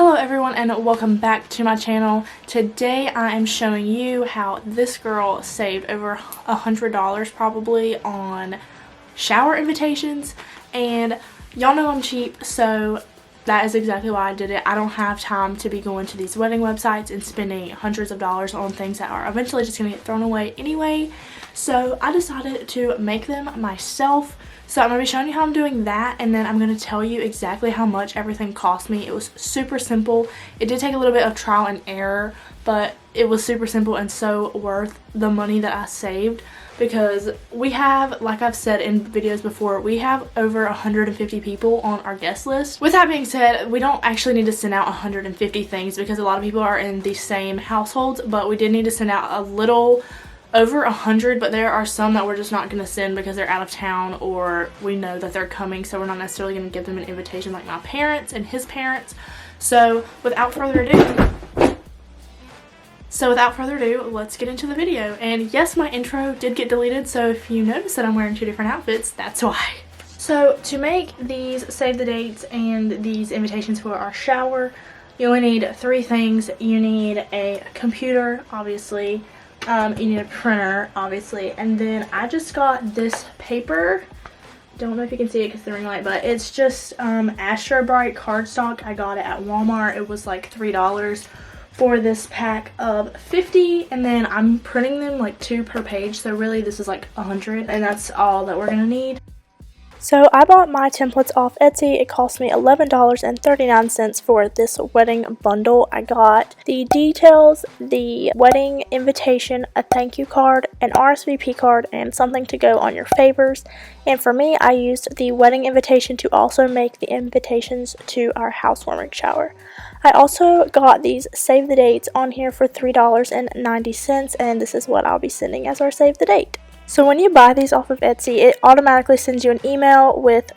Hello everyone and welcome back to my channel. Today I am showing you how this girl saved over $100 probably on shower invitations, and y'all know I'm cheap, so that is exactly why I did it. I don't have time to be going to these wedding websites and spending hundreds of dollars on things that are eventually just going to get thrown away anyway, so I decided to make them myself. So I'm going to be showing you how I'm doing that, and then I'm going to tell you exactly how much everything cost me. It was super simple. It did take a little bit of trial and error, but it was super simple and so worth the money that I saved, because we have, like I've said in videos before, we have over 150 people on our guest list. With that being said, we don't actually need to send out 150 things because a lot of people are in the same households, but we did need to send out a little over 100, but there are some that we're just not going to send because they're out of town or we know that they're coming, so we're not necessarily going to give them an invitation, like my parents and his parents. So without further ado, let's get into the video. And yes, my intro did get deleted, so if you notice that I'm wearing two different outfits, that's why. So to make these save the dates and these invitations for our shower, you only need three things. You need a computer, obviously. You need a printer, obviously, and then I just got this paper. Don't know if you can see it because the ring light, but it's just Astro Bright cardstock. I got it at Walmart. It was like $3 for this pack of 50, and then I'm printing them like 2 per page, so really this is like 100, and that's all that we're gonna need. So I bought my templates off Etsy. It cost me $11.39 for this wedding bundle. I got the details, the wedding invitation, a thank you card, an RSVP card, and something to go on your favors. And for me, I used the wedding invitation to also make the invitations to our housewarming shower. I also got these save the dates on here for $3.90, and this is what I'll be sending as our save the date. So when you buy these off of Etsy, it automatically sends you an email with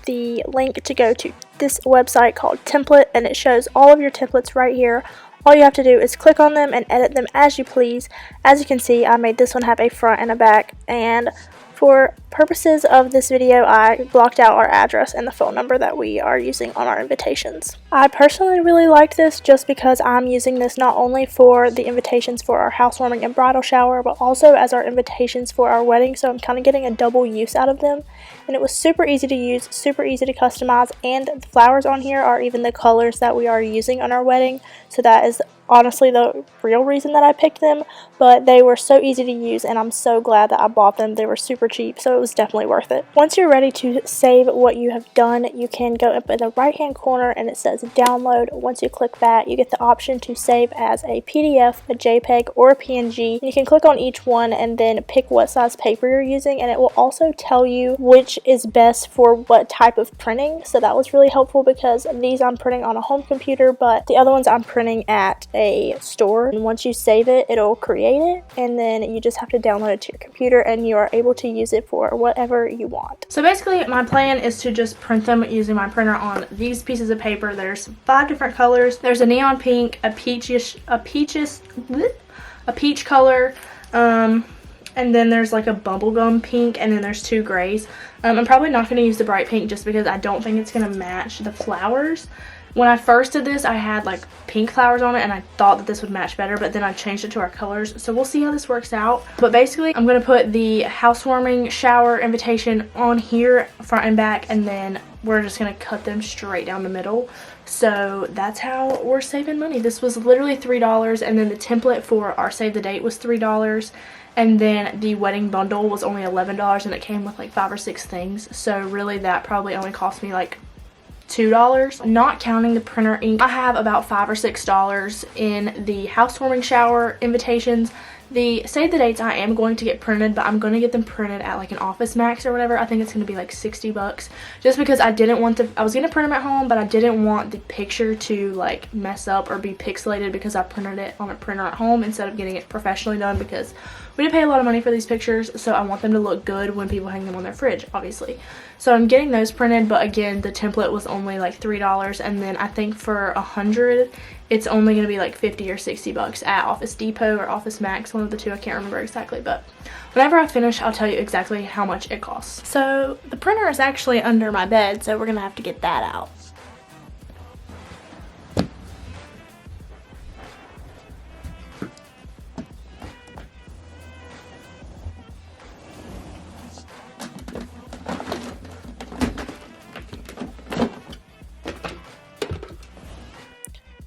the link to go to this website called Template, and it shows all of your templates right here. All you have to do is click on them and edit them as you please. As you can see, I made this one have a front and a back, and for purposes of this video, I blocked out our address and the phone number that we are using on our invitations. I personally really liked this just because I'm using this not only for the invitations for our housewarming and bridal shower, but also as our invitations for our wedding, so I'm kind of getting a double use out of them. And it was super easy to use, super easy to customize, and the flowers on here are even the colors that we are using on our wedding, so that is honestly the real reason that I picked them, but they were so easy to use and I'm so glad that I bought them. They were super cheap, so it was definitely worth it. Once you're ready to save what you have done, you can go up in the right hand corner and it says download. Once you click that, you get the option to save as a PDF, a JPEG, or a PNG. You can click on each one and then pick what size paper you're using, and it will also tell you which is best for what type of printing, so that was really helpful because these I'm printing on a home computer, but the other ones I'm printing at a store. And once you save it, it'll create it, and then you just have to download it to your computer and you are able to use it for whatever you want. So basically my plan is to just print them using my printer on these pieces of paper. There's 5 different colors. There's a neon pink, a peach color, and then there's like a bubblegum pink, and then there's 2 grays. I'm probably not going to use the bright pink just because I don't think it's going to match the flowers. When I first did this, I had like pink flowers on it and I thought that this would match better, but then I changed it to our colors, so we'll see how this works out. But basically, I'm going to put the housewarming shower invitation on here, front and back, and then we're just going to cut them straight down the middle. So that's how we're saving money. This was literally $3, and then the template for our save the date was $3. And then the wedding bundle was only $11, and it came with like 5 or 6 things. So really that probably only cost me like $2, not counting the printer ink. I have about $5 or $6 in the housewarming shower invitations. The save the dates I am going to get printed, but I'm going to get them printed at like an Office Max or whatever. I think it's going to be like $60 just because I didn't want I was going to print them at home, but I didn't want the picture to like mess up or be pixelated because I printed it on a printer at home instead of getting it professionally done, because we did pay a lot of money for these pictures, so I want them to look good when people hang them on their fridge, obviously. So I'm getting those printed, but again, the template was only like $3, and then I think for 100 it's only going to be like 50 or 60 bucks at Office Depot or Office Max, one of the two. I can't remember exactly, but whenever I finish, I'll tell you exactly how much it costs. So the printer is actually under my bed, so we're going to have to get that out.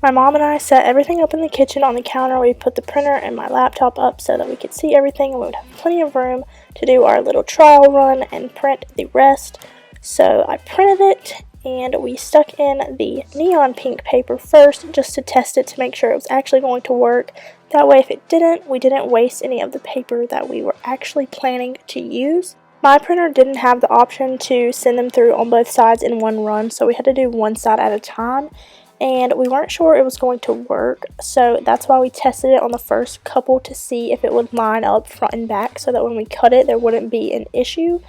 My mom and I set everything up in the kitchen on the counter. We put the printer and my laptop up so that we could see everything and we would have plenty of room to do our little trial run and print the rest. So I printed it and we stuck in the neon pink paper first just to test it to make sure it was actually going to work. That way if it didn't, we didn't waste any of the paper that we were actually planning to use. My printer didn't have the option to send them through on both sides in one run, so we had to do one side at a time. And we weren't sure it was going to work, so that's why we tested it on the first couple to see if it would line up front and back so that when we cut it there wouldn't be an issue.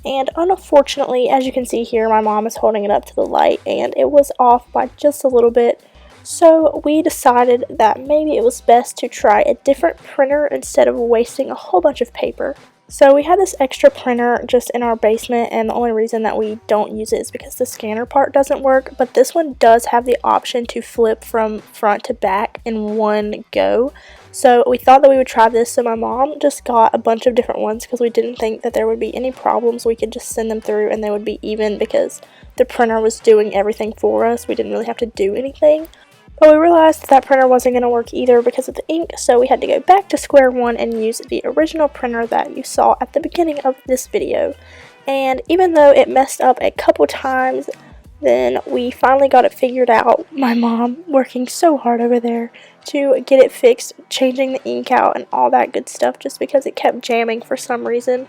And unfortunately, as you can see here, my mom is holding it up to the light and it was off by just a little bit. So we decided that maybe it was best to try a different printer instead of wasting a whole bunch of paper. So we had this extra printer just in our basement, and the only reason that we don't use it is because the scanner part doesn't work, but this one does have the option to flip from front to back in one go. So we thought that we would try this, so my mom just got a bunch of different ones because we didn't think that there would be any problems. We could just send them through and they would be even because the printer was doing everything for us. We didn't really have to do anything. But we realized that printer wasn't going to work either because of the ink, so we had to go back to square one and use the original printer that you saw at the beginning of this video. And even though it messed up a couple times, then we finally got it figured out. My mom working so hard over there to get it fixed, changing the ink out and all that good stuff just because it kept jamming for some reason.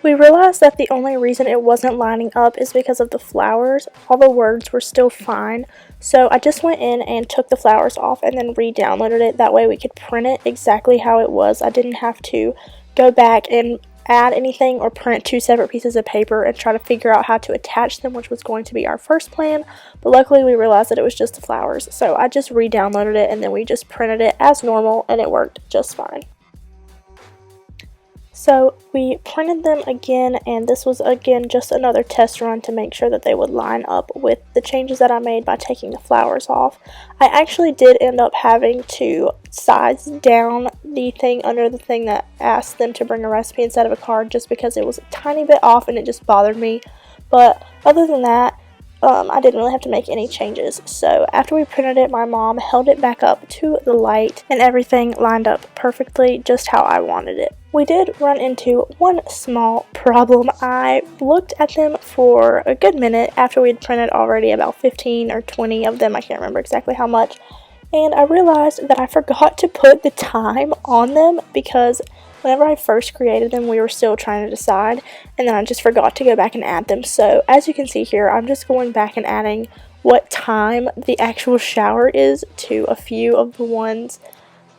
We realized that the only reason it wasn't lining up is because of the flowers. All the words were still fine, so I just went in and took the flowers off and then re-downloaded it. That way we could print it exactly how it was. I didn't have to go back and add anything or print two separate pieces of paper and try to figure out how to attach them, which was going to be our first plan, but luckily we realized that it was just the flowers, so I just re-downloaded it and then we just printed it as normal and it worked just fine. So we printed them again, and this was again just another test run to make sure that they would line up with the changes that I made by taking the flowers off. I actually did end up having to size down the thing under the thing that asked them to bring a recipe instead of a card just because it was a tiny bit off and it just bothered me. But other than that, I didn't really have to make any changes. So after we printed it, my mom held it back up to the light and everything lined up perfectly just how I wanted it. We did run into one small problem. I looked at them for a good minute after we'd printed already about 15 or 20 of them. I can't remember exactly how much. And I realized that I forgot to put the time on them because whenever I first created them, we were still trying to decide, and then I just forgot to go back and add them. So as you can see here, I'm just going back and adding what time the actual shower is to a few of the ones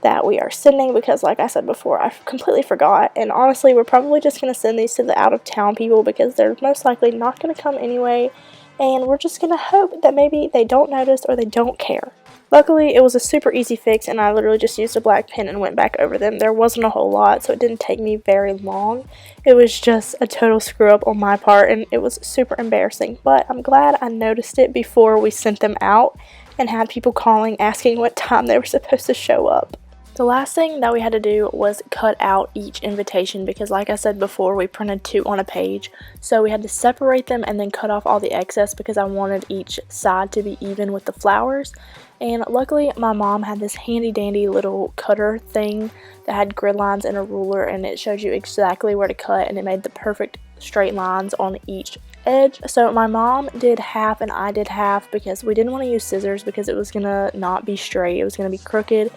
that we are sending because, like I said before, I completely forgot. And honestly, we're probably just going to send these to the out-of-town people because they're most likely not going to come anyway, and we're just going to hope that maybe they don't notice or they don't care. Luckily, it was a super easy fix, and I literally just used a black pen and went back over them. There wasn't a whole lot, so it didn't take me very long. It was just a total screw-up on my part, and it was super embarrassing. But I'm glad I noticed it before we sent them out and had people calling asking what time they were supposed to show up. The last thing that we had to do was cut out each invitation because, like I said before, we printed 2 on a page. So we had to separate them and then cut off all the excess because I wanted each side to be even with the flowers. And luckily, my mom had this handy dandy little cutter thing that had grid lines and a ruler, and it showed you exactly where to cut, and it made the perfect straight lines on each edge. So my mom did half and I did half because we didn't want to use scissors because it was gonna not be straight, it was gonna be crooked,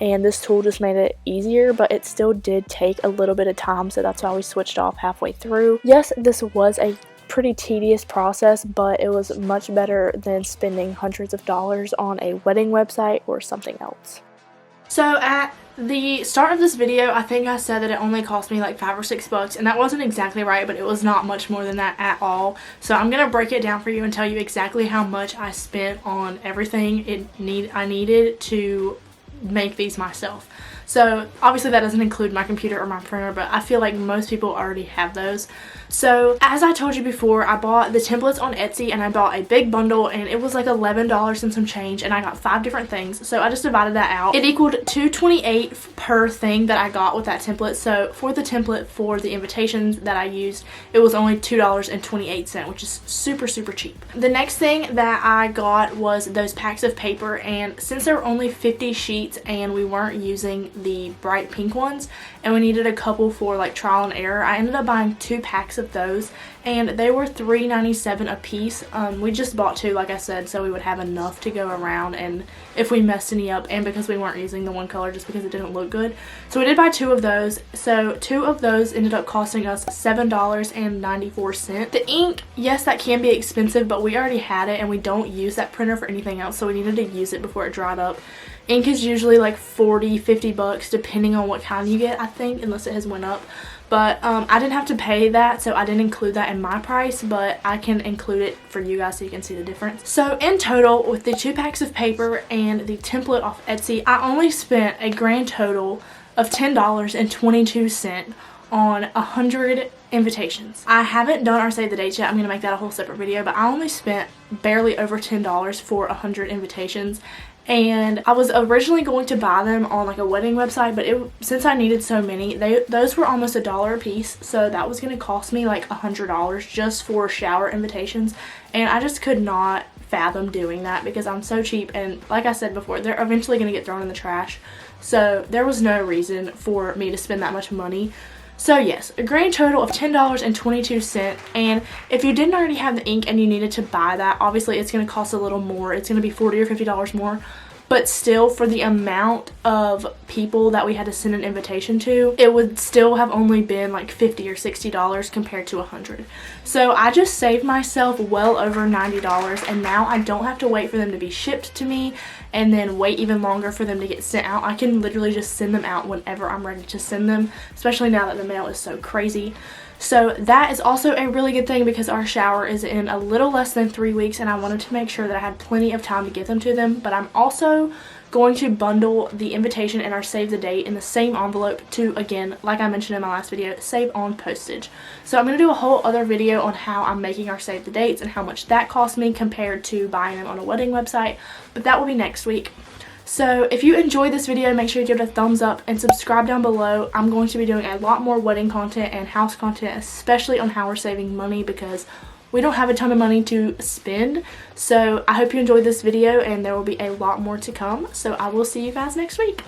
and this tool just made it easier, but it still did take a little bit of time, so that's why we switched off halfway through. Yes, this was a pretty tedious process, but it was much better than spending hundreds of dollars on a wedding website or something else. So at the start of this video, I think I said that it only cost me like $5 or $6, and that wasn't exactly right, but it was not much more than that at all. So I'm gonna break it down for you and tell you exactly how much I spent on everything I needed to make these myself. So obviously that doesn't include my computer or my printer, but I feel like most people already have those. So as I told you before, I bought the templates on Etsy and I bought a big bundle, and it was like $11 and some change, and I got 5 different things. So I just divided that out. It equaled $2.28 per thing that I got with that template. So for the template for the invitations that I used, it was only $2.28, which is super cheap. The next thing that I got was those packs of paper, and since there were only 50 sheets and we weren't using the bright pink ones and we needed a couple for like trial and error, I ended up buying 2 packs of those, and they were $3.97 a piece. We just bought 2, like I said, so we would have enough to go around and if we messed any up, and because we weren't using the one color just because it didn't look good. So we did buy 2 of those. So 2 of those ended up costing us $7.94. The ink, yes, that can be expensive, but we already had it and we don't use that printer for anything else, so we needed to use it before it dried up. Ink is usually like $40-50 depending on what kind you get, I think, unless it has went up. But I didn't have to pay that, so I didn't include that in my price, but I can include it for you guys so you can see the difference. So in total, with the 2 packs of paper and the template off Etsy, I only spent a grand total of $10.22 on 100 invitations. I haven't done our save the dates yet. I'm going to make that a whole separate video, but I only spent barely over $10 for 100 invitations. And I was originally going to buy them on like a wedding website, but since I needed so many, those were almost $1 a piece, so that was going to cost me like $100 just for shower invitations, and I just could not fathom doing that because I'm so cheap, and like I said before, they're eventually going to get thrown in the trash, so there was no reason for me to spend that much money. So yes, a grand total of $10.22, and if you didn't already have the ink and you needed to buy that, obviously it's going to cost a little more. It's going to be $40 or $50 more, but still, for the amount of people that we had to send an invitation to, it would still have only been like $50 or $60 compared to 100. So I just saved myself well over $90, and now I don't have to wait for them to be shipped to me and then wait even longer for them to get sent out. I can literally just send them out whenever I'm ready to send them, especially now that the mail is so crazy. So that is also a really good thing because our shower is in a little less than 3 weeks, and I wanted to make sure that I had plenty of time to get them to them. But I'm also going to bundle the invitation and our save the date in the same envelope to, again, like I mentioned in my last video, save on postage. So I'm going to do a whole other video on how I'm making our save the dates and how much that cost me compared to buying them on a wedding website, but that will be next week. So if you enjoyed this video, make sure you give it a thumbs up and subscribe down below. I'm going to be doing a lot more wedding content and house content, especially on how we're saving money because we don't have a ton of money to spend. So I hope you enjoyed this video, and there will be a lot more to come. So I will see you guys next week.